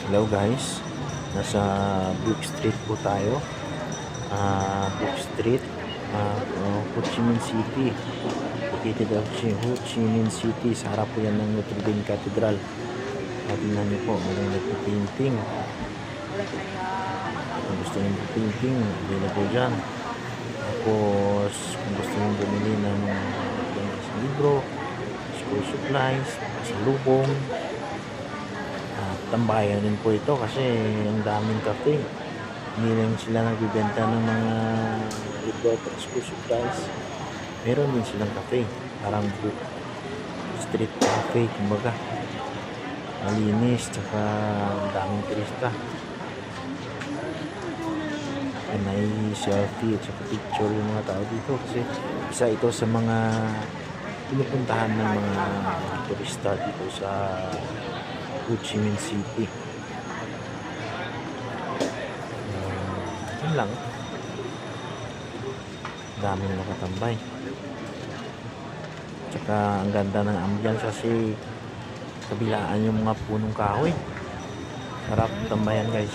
Hello guys, nasa Brook Street po tayo. Brook Street, Ho Chi Minh City. Located of Ho Chi Minh City. Sa harap po yan ng Notre Dame Cathedral. Tingnan niyo po, may nagpipainting. Kung gusto niyo painting, available dyan. Tapos, kung gusto niyo bumili ng libro, school supplies, pasalubong, tambayan din po ito kasi ang daming cafe. Hindi lang sila nagbibenta ng mga libro at school supplies. Meron din silang cafe, parang Brook Street Cafe, kumbaga. Malinis, tsaka ang daming turista. May selfie at saka picture yung mga tao dito kasi isa ito sa mga pinupuntahan ng mga turista dito sa Ho Chi Minh City. Yun lang. Daming nakatambay. Tsaka ang ganda ng ambience kasi kabilaan yung mga punong kahoy. Sarap tambayan guys.